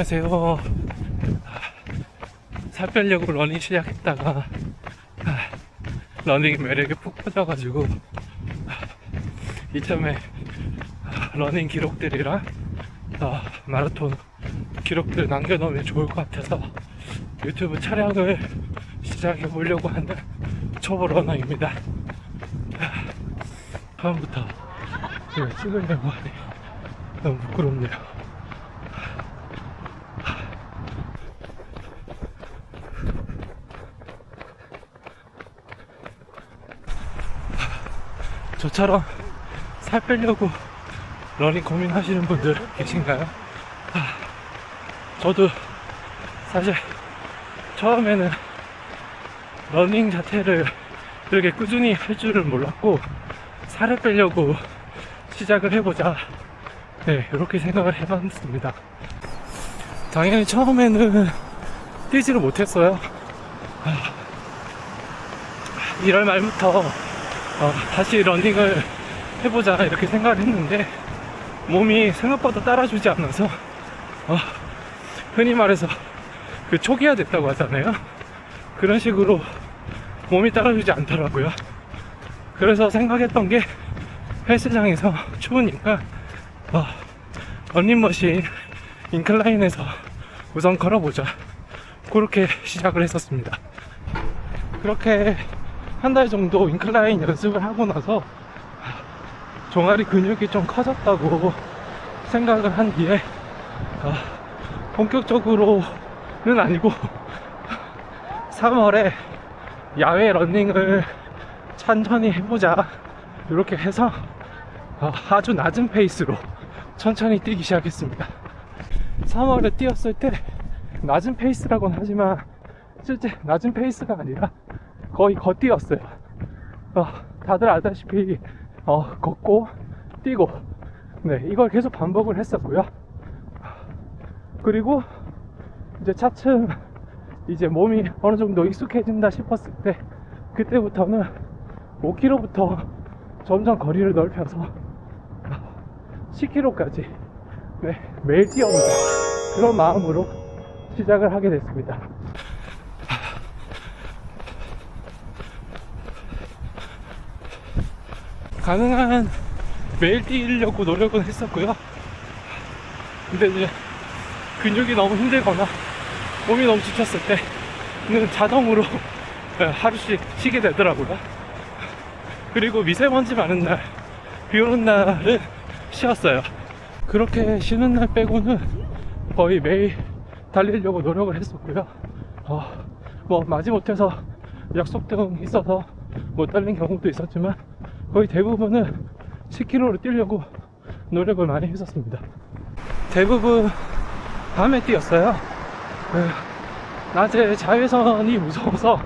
안녕하세요. 살 빼려고 러닝 시작했다가 러닝 매력에 푹 빠져가지고 이참에 러닝 기록들이랑 마라톤 기록들 남겨놓으면 좋을 것 같아서 유튜브 촬영을 시작해 보려고 하는 초보 러너입니다. 처음부터 찍으려고 하니 너무 부끄럽네요. 저처럼 살 빼려고 러닝 고민하시는 분들 계신가요? 저도 사실 처음에는 러닝 자체를 이렇게 꾸준히 할 줄을 몰랐고 살을 빼려고 시작을 해보자 이렇게 생각을 해봤습니다. 당연히 처음에는 뛰지를 못했어요. 1월 말부터 다시 러닝을 해보자 이렇게 생각을 했는데 몸이 생각보다 따라주지 않아서 흔히 말해서 그 초기화 됐다고 하잖아요. 그런 식으로 몸이 따라주지 않더라고요. 그래서 생각했던 게 헬스장에서 추우니까 러닝머신 인클라인에서 우선 걸어보자, 그렇게 시작을 했었습니다. 그렇게 한 달 정도 인클라인 연습을 하고 나서 종아리 근육이 좀 커졌다고 생각을 한 뒤에 본격적으로는 아니고 3월에 야외 러닝을 천천히 해보자 이렇게 해서 아주 낮은 페이스로 천천히 뛰기 시작했습니다. 3월에 뛰었을 때 낮은 페이스라고는 하지만 실제 낮은 페이스가 아니라 거의 걷뛰었어요. 다들 알다시피 걷고 뛰고 이걸 계속 반복을 했었고요. 그리고 이제 차츰 이제 몸이 어느 정도 익숙해진다 싶었을 때 그때부터는 5km부터 점점 거리를 넓혀서 10km까지 매일 뛰어보자, 그런 마음으로 시작을 하게 됐습니다. 가능한 매일 뛰려고 노력은 했었고요. 근데 이제 근육이 너무 힘들거나 몸이 너무 지쳤을 때는 자동으로 하루씩 쉬게 되더라고요. 그리고 미세먼지 많은 날, 비 오는 날은 쉬었어요. 그렇게 쉬는 날 빼고는 거의 매일 달리려고 노력을 했었고요. 뭐 마지못해서 약속 등 있어서 못 달린 경우도 있었지만 거의 대부분은 10km를 뛰려고 노력을 많이 했었습니다. 대부분 밤에 뛰었어요. 낮에 자외선이 무서워서,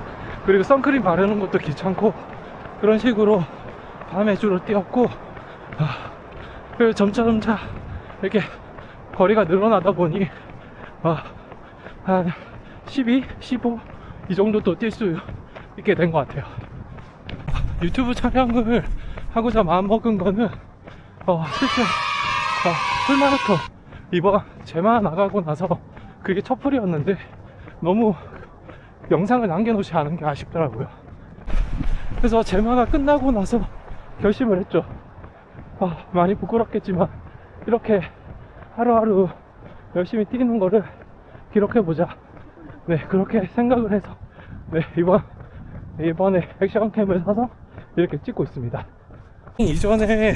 그리고 선크림 바르는 것도 귀찮고, 그런 식으로 밤에 주로 뛰었고, 그리고 점차 이렇게 거리가 늘어나다 보니 한 12, 15 이 정도 또 뛸 수 있게 된 것 같아요. 유튜브 촬영을 하고자 마음먹은 거는 실제 풀마라톤 이번 제마 나가고 나서 그게 첫 풀이었는데 너무 영상을 남겨놓지 않은 게 아쉽더라고요. 그래서 제마가 끝나고 나서 결심을 했죠. 많이 부끄럽겠지만 이렇게 하루하루 열심히 뛰는 거를 기록해보자, 그렇게 생각을 해서 이번에 액션캠을 사서 이렇게 찍고 있습니다. 이전에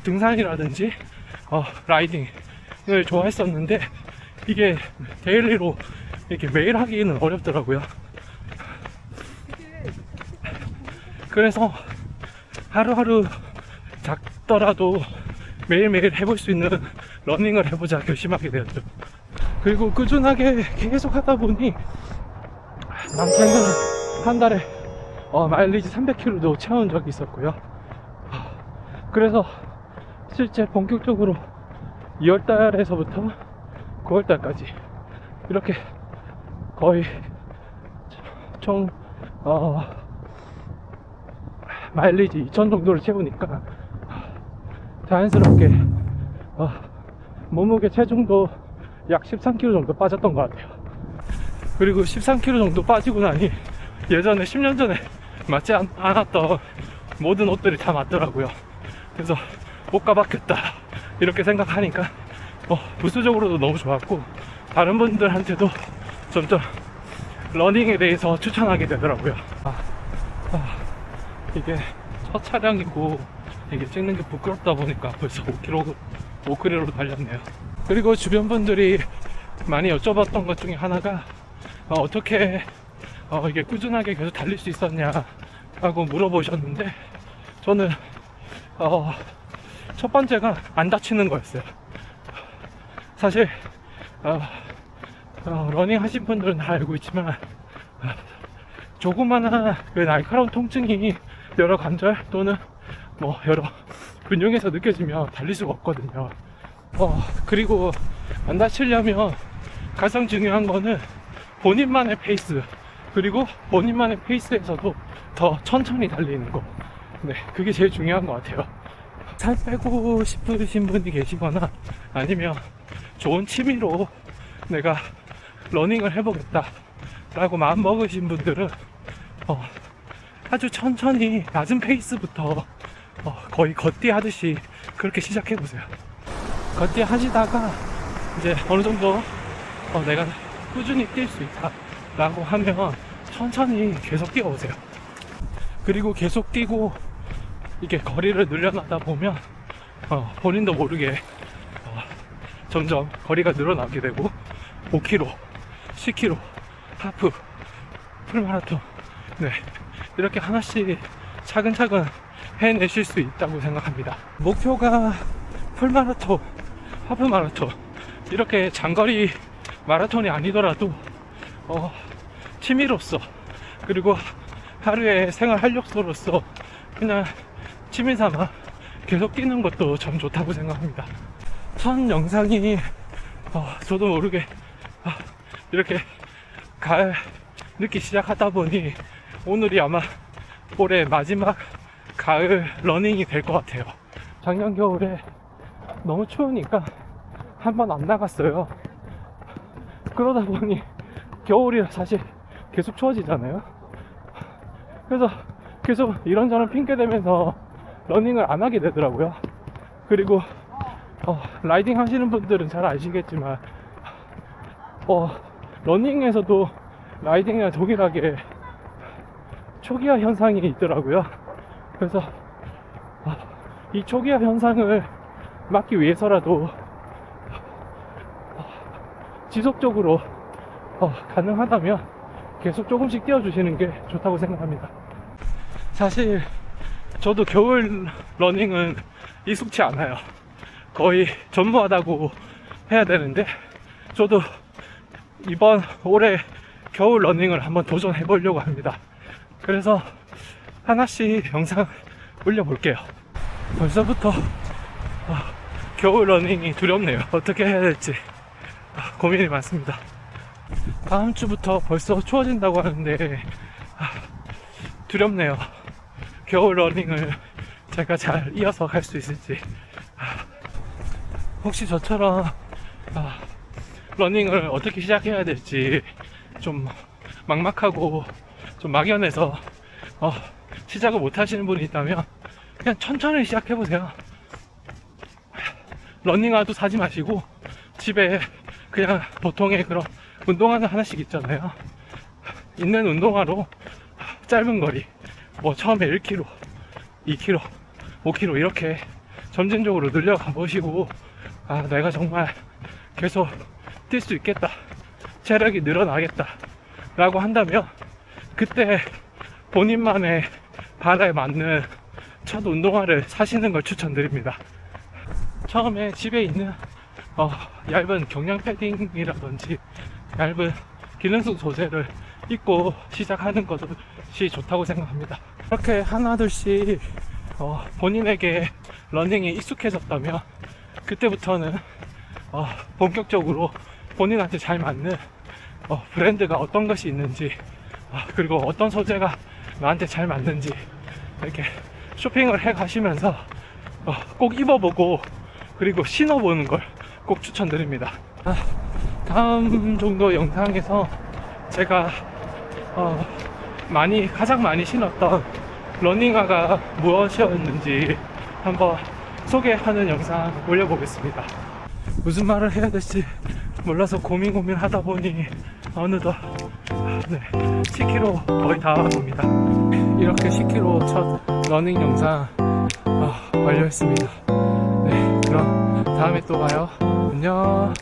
등산이라든지 라이딩을 좋아했었는데 이게 데일리로 이렇게 매일 하기는 어렵더라고요. 그래서 하루하루 작더라도 매일매일 해볼 수 있는 러닝을 해보자 결심하게 되었죠. 그리고 꾸준하게 계속 하다 보니 남편은 한 달에 마일리지 300km도 채운 적이 있었고요. 그래서 실제 본격적으로 2월달에서부터 9월달까지 이렇게 거의 총 마일리지 2000 정도를 채우니까 자연스럽게 몸무게 체중도 약 13kg 정도 빠졌던 것 같아요. 그리고 13kg 정도 빠지고 나니 예전에 10년 전에 맞지 않았던 모든 옷들이 다 맞더라고요. 그래서 옷가 바뀌었다 이렇게 생각하니까 부수적으로도 너무 좋았고, 다른 분들한테도 점점 러닝에 대해서 추천하게 되더라고요. 이게 첫 차량이고 이게 찍는 게 부끄럽다 보니까 벌써 5km로 달렸네요. 그리고 주변 분들이 많이 여쭤봤던 것 중에 하나가 어떻게 이게 꾸준하게 계속 달릴 수 있었냐 라고 물어보셨는데, 저는 첫 번째가 안 다치는 거였어요. 사실 러닝 하신 분들은 다 알고 있지만 조그마한 그 날카로운 통증이 여러 관절 또는 뭐 여러 근육에서 느껴지면 달릴 수가 없거든요. 그리고 안 다치려면 가장 중요한 거는 본인만의 페이스, 그리고 본인만의 페이스에서도 더 천천히 달리는 거. 네, 그게 제일 중요한 것 같아요. 살 빼고 싶으신 분이 계시거나 아니면 좋은 취미로 내가 러닝을 해보겠다 라고 마음 먹으신 분들은 아주 천천히 낮은 페이스부터 거의 걷기 하듯이 그렇게 시작해보세요. 걷기 하시다가 이제 어느 정도 내가 꾸준히 뛸 수 있다 라고 하면 천천히 계속 뛰어오세요. 그리고 계속 뛰고 이게 거리를 늘려나다 보면 본인도 모르게 점점 거리가 늘어나게 되고 5km, 10km, 하프, 풀마라톤, 네, 이렇게 하나씩 차근차근 해내실 수 있다고 생각합니다. 목표가 풀마라톤, 하프마라톤 이렇게 장거리 마라톤이 아니더라도 취미로서, 그리고 하루의 생활 활력소로서 그냥 취미삼아 계속 뛰는 것도 참 좋다고 생각합니다. 첫 영상이 저도 모르게 이렇게 가을 늦기 시작하다 보니 오늘이 아마 올해 마지막 가을 러닝이 될 것 같아요. 작년 겨울에 너무 추우니까 한번 안 나갔어요. 그러다 보니 겨울이 사실 계속 추워지잖아요. 그래서 계속 이런저런 핑계 대면서 러닝을 안 하게 되더라고요. 그리고 라이딩 하시는 분들은 잘 아시겠지만 러닝에서도 라이딩이랑 동일하게 초기화 현상이 있더라고요. 그래서 이 초기화 현상을 막기 위해서라도 지속적으로 가능하다면 계속 조금씩 뛰어주시는 게 좋다고 생각합니다. 사실 저도 겨울 러닝은 익숙치 않아요. 거의 전무하다고 해야 되는데, 저도 이번 올해 겨울 러닝을 한번 도전해 보려고 합니다. 그래서 하나씩 영상 올려볼게요. 벌써부터 겨울 러닝이 두렵네요. 어떻게 해야 될지 고민이 많습니다. 다음 주부터 벌써 추워진다고 하는데 두렵네요. 겨울 러닝을 제가 잘 이어서 갈 수 있을지. 혹시 저처럼 러닝을 어떻게 시작해야 될지 좀 막막하고 좀 막연해서 시작을 못 하시는 분이 있다면 그냥 천천히 시작해보세요. 러닝화도 사지 마시고 집에 그냥 보통의 그런 운동화는 하나씩 있잖아요. 있는 운동화로 짧은 거리, 뭐 처음에 1km, 2km, 5km 이렇게 점진적으로 늘려가 보시고, 내가 정말 계속 뛸 수 있겠다, 체력이 늘어나겠다 라고 한다면 그때 본인만의 바다에 맞는 첫 운동화를 사시는 걸 추천드립니다. 처음에 집에 있는 얇은 경량 패딩이라든지 얇은 기능성 소재를 입고 시작하는 것이 좋다고 생각합니다. 이렇게 하나둘씩 본인에게 러닝이 익숙해졌다면 그때부터는 본격적으로 본인한테 잘 맞는 브랜드가 어떤 것이 있는지, 그리고 어떤 소재가 나한테 잘 맞는지 이렇게 쇼핑을 해 가시면서 꼭 입어보고 그리고 신어보는 걸 꼭 추천드립니다. 다음 정도 영상에서 제가 가장 많이 신었던 러닝화가 무엇이었는지 한번 소개하는 영상 올려보겠습니다. 무슨 말을 해야 될지 몰라서 고민하다 보니 어느덧 10km 거의 다 왔습니다. 이렇게 10km 첫 러닝 영상 완료했습니다. 네, 그럼 다음에 또 봐요. 안녕.